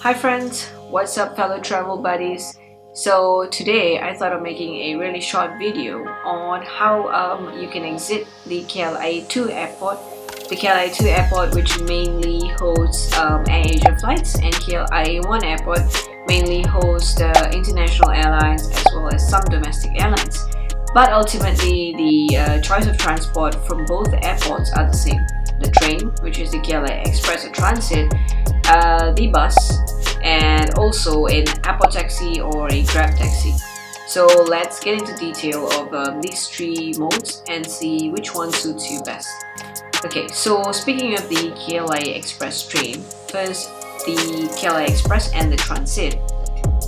Hi friends, what's up fellow travel buddies? So today I thought of making a really short video on how you can exit the KLIA2 airport. The KLIA2 airport, which mainly hosts AirAsia flights, and KLIA1 airport mainly hosts international airlines as well as some domestic airlines. But ultimately the choice of transport from both airports are the same. The train, which is the KLIA Express or Transit, the bus, and also an Apple taxi or a Grab taxi. So let's get into detail of these three modes and see which one suits you best. Okay, so speaking of the KLIA Express train, first the KLIA Express and the Transit.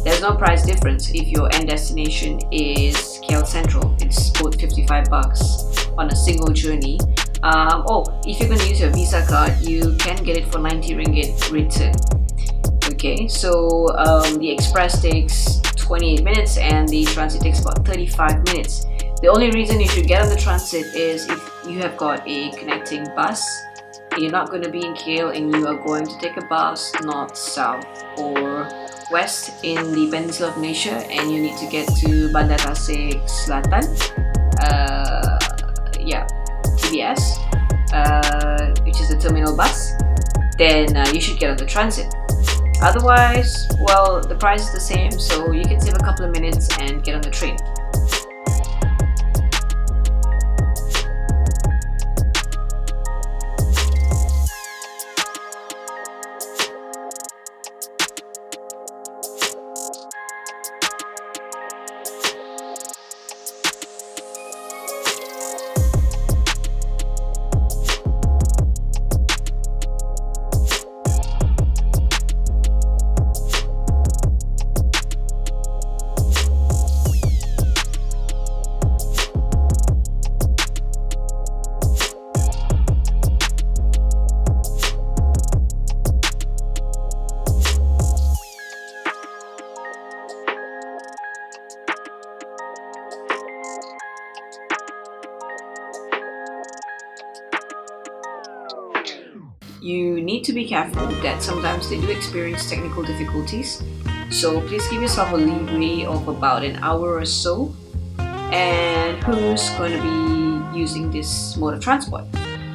There's no price difference if your end destination is KL Central. It's both 55 bucks on a single journey. If you're going to use your Visa card, you can get it for 90 ringgit return. Okay, so the Express takes 28 minutes and the Transit takes about 35 minutes. The only reason you should get on the Transit is if you have got a connecting bus. You're not going to be in KL and you are going to take a bus north, south or west in the Peninsula of Malaysia, and you need to get to Bandar Tasik Selatan, TBS, which is the terminal bus. Then you should get on the Transit. Otherwise, well, the price is the same, so you can save a couple of minutes and get on the train. You need to be careful that sometimes they do experience technical difficulties, so please give yourself a leeway of about an hour or so. And who's going to be using this mode of transport?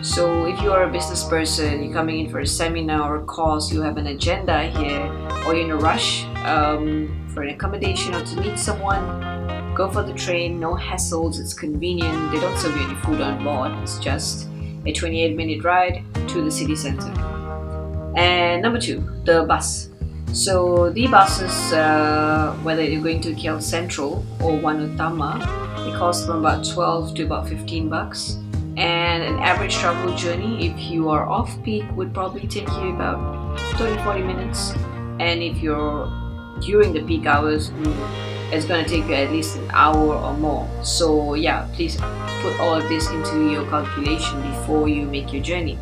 So if you are a business person, you're coming in for a seminar or a course, you have an agenda here, or you're in a rush for an accommodation or to meet someone, go for the train. No hassles, it's convenient. They don't serve you any food on board. It's just a 28-minute ride to the city center. And number two, the bus. So the buses, whether you're going to KL Central or One Utama, they cost from about 12 to about 15 bucks. And an average travel journey, if you are off peak, would probably take you about 30-40 minutes. And if you're during the peak hours, it's going to take you at least an hour or more. So yeah, please put all of this into your calculation before you make your journey.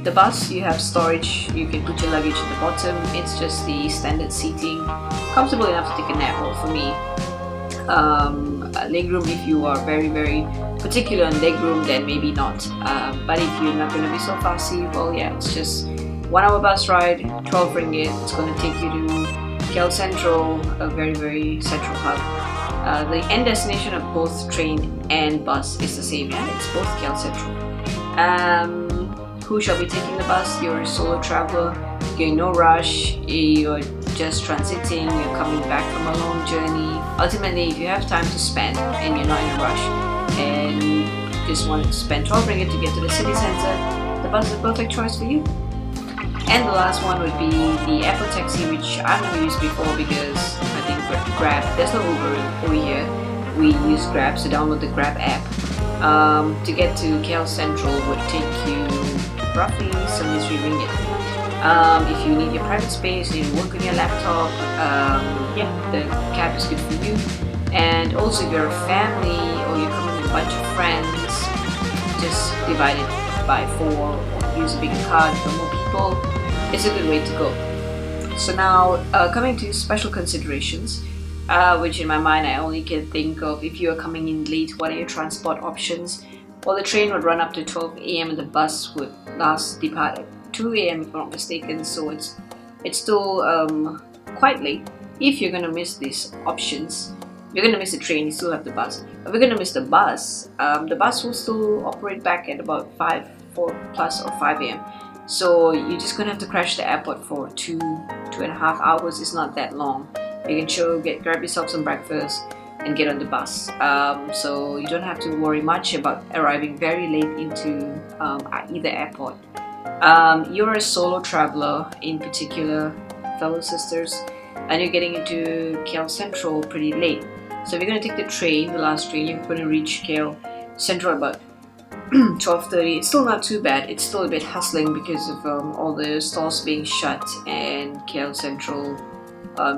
The bus, you have storage, you can put your luggage at the bottom. It's just the standard seating, comfortable enough to take a nap. Well, for me, legroom if you are very particular on leg room, then maybe not. But if you're not going to be so fussy, well, yeah, it's just 1 hour bus ride, 12 ringgit. It's going to take you to KL Central, a very, very central hub. The end destination of both train and bus is the same, yeah, it's both KL Central. Who shall be taking the bus? You're a solo traveler, you're in no rush, you're just transiting, you're coming back from a long journey. Ultimately, if you have time to spend and you're not in a rush and you just want to spend 12 ringgit to get to the city center, the bus is a perfect choice for you. And the last one would be the airport taxi, which I've never used before because I think Grab, there's no Uber over here. We use Grab, so download the Grab app. To get to KL Central would take you roughly 73 ringgit. If you need your private space, you work on your laptop, yeah, the cab is good for you. And also if you're a family or you're coming with a bunch of friends, just divide it by 4 or use a bigger card for more people. It's a good way to go. So now coming to special considerations, which in my mind I only can think of if you are coming in late, what are your transport options? Well, the train would run up to 12 AM and the bus would last depart at 2 AM if I'm not mistaken, so it's still quite late. If you're gonna miss these options, you're gonna miss the train, you still have the bus. If you're gonna miss the bus will still operate back at about 4 plus or 5 AM. So you're just gonna have to crash the airport for 2.5 hours. It's not that long. You can grab yourself some breakfast and get on the bus. So you don't have to worry much about arriving very late into either airport. You're a solo traveler in particular, fellow sisters, and you're getting into KL Central pretty late. So if you're going to take the train, the last train, you're going to reach KL Central about 12:30. It's still not too bad. It's still a bit hustling because of all the stores being shut and KL Central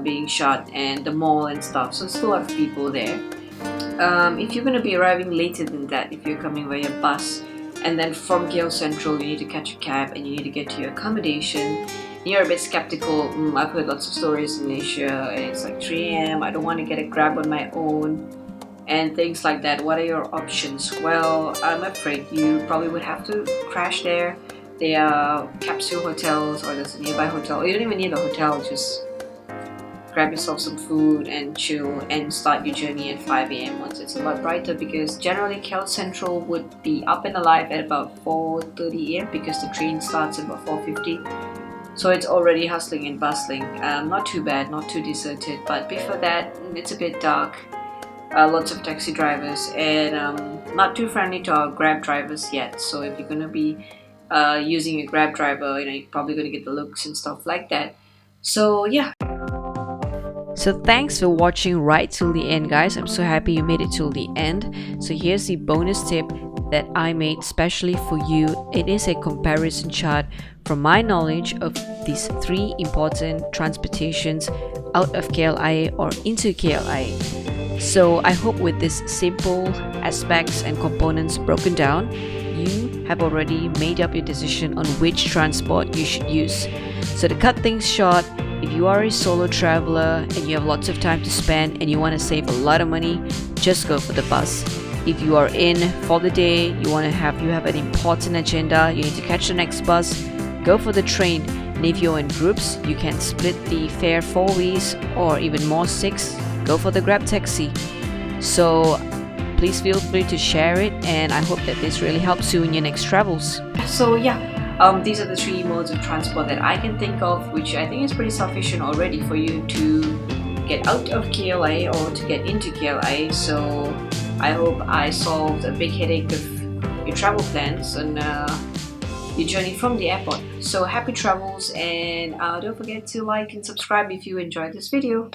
being shut and the mall and stuff. So there's still a lot of people there. If you're going to be arriving later than that, if you're coming via bus, and then from KL Central you need to catch a cab and you need to get to your accommodation, you're a bit skeptical. I've heard lots of stories in Malaysia. It's like 3 AM. I don't want to get a grab on my own and things like that. What are your options? Well, I'm afraid you probably would have to crash there. There are capsule hotels or there's a nearby hotel. You don't even need a hotel, just grab yourself some food and chill and start your journey at 5 AM once it's a lot brighter, because generally KL Central would be up and alive at about 4:30 AM because the train starts at about 4:50. So it's already hustling and bustling. Not too bad, not too deserted, but before that it's a bit dark. Lots of taxi drivers and not too friendly to our Grab drivers yet. So if you're going to be using a Grab driver, you're probably going to get the looks and stuff like that. So yeah. So thanks for watching right till the end, guys. I'm so happy you made it till the end. So here's the bonus tip that I made specially for you. It is a comparison chart from my knowledge of these 3 important transportations out of KLIA or into KLIA. So I hope with these simple aspects and components broken down, you have already made up your decision on which transport you should use. So to cut things short, if you are a solo traveler and you have lots of time to spend and you want to save a lot of money, just go for the bus. If you are in for the day, you have an important agenda, you need to catch the next bus, go for the train. And if you're in groups, you can split the fare 4 ways or even more 6, go for the Grab taxi. So please feel free to share it, and I hope that this really helps you in your next travels. So yeah, these are the 3 modes of transport that I can think of, which I think is pretty sufficient already for you to get out of KLIA or to get into KLIA. So I hope I solved a big headache of your travel plans and your journey from the airport. So happy travels, and don't forget to like and subscribe if you enjoyed this video.